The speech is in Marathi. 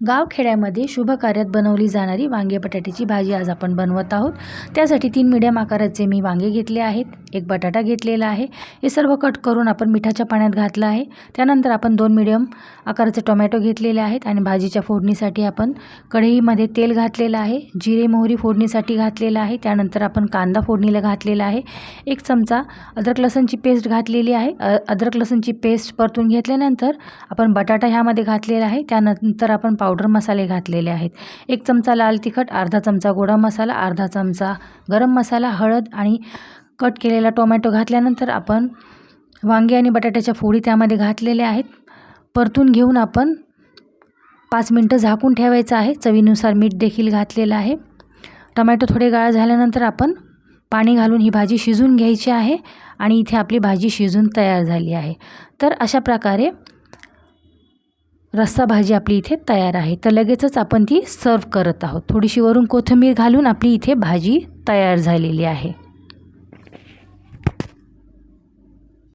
गावखेड्यामध्ये शुभ कार्यात बनवली जाणारी वांगे बटाट्याची भाजी आज आपण बनवत आहोत। त्यासाठी 3 मीडियम आकाराचे मी वांगे घेतले आहेत, 1 बटाटा घेतलेला आहे। हे सर्व कट करून आपण मिठाच्या पाण्यात घातलं आहे। त्यानंतर आपण 2 मीडियम आकाराचे टोमॅटो घेतलेले आहेत आणि भाजीच्या फोडणीसाठी आपण कढईमध्ये तेल घातलेलं आहे, जिरे मोहरी फोडणीसाठी घातलेलं आहे। त्यानंतर आपण कांदा फोडणीला घातलेला आहे, 1 चमचा अद्रक लसूणची पेस्ट घातलेली आहे। अद्रक लसूणची पेस्ट परतून घेतल्यानंतर आपण बटाटा ह्यामध्ये घातलेला आहे। त्यानंतर आपण पावडर मसाले घातलेले आहेत, 1 चमचा लाल तिखट, अर्धा चमचा गोडा मसाला, अर्धा चमचा गरम मसाला, हळद आणि कट केलेला टोमॅटो घातल्यानंतर आपण वांगे आणि बटाट्याच्या फोडी त्यामध्ये घातलेल्या आहेत। परतून घेऊन आपण 5 मिनिटं झाकून ठेवायचं आहे। चवीनुसार मीठ देखील घातलेलं आहे। टोमॅटो थोडे गाळ झाल्यानंतर आपण पाणी घालून ही भाजी शिजवून घ्यायची आहे आणि इथे आपली भाजी शिजून तयार झाली आहे। तर अशा प्रकारे रस्सा भाजी आपली इथे तयार आहे। तर लगेचच आपण ती सर्व करत आहोत। थोडीशी वरून कोथिंबीर घालून आपली इथे भाजी तयार झालेली आहे।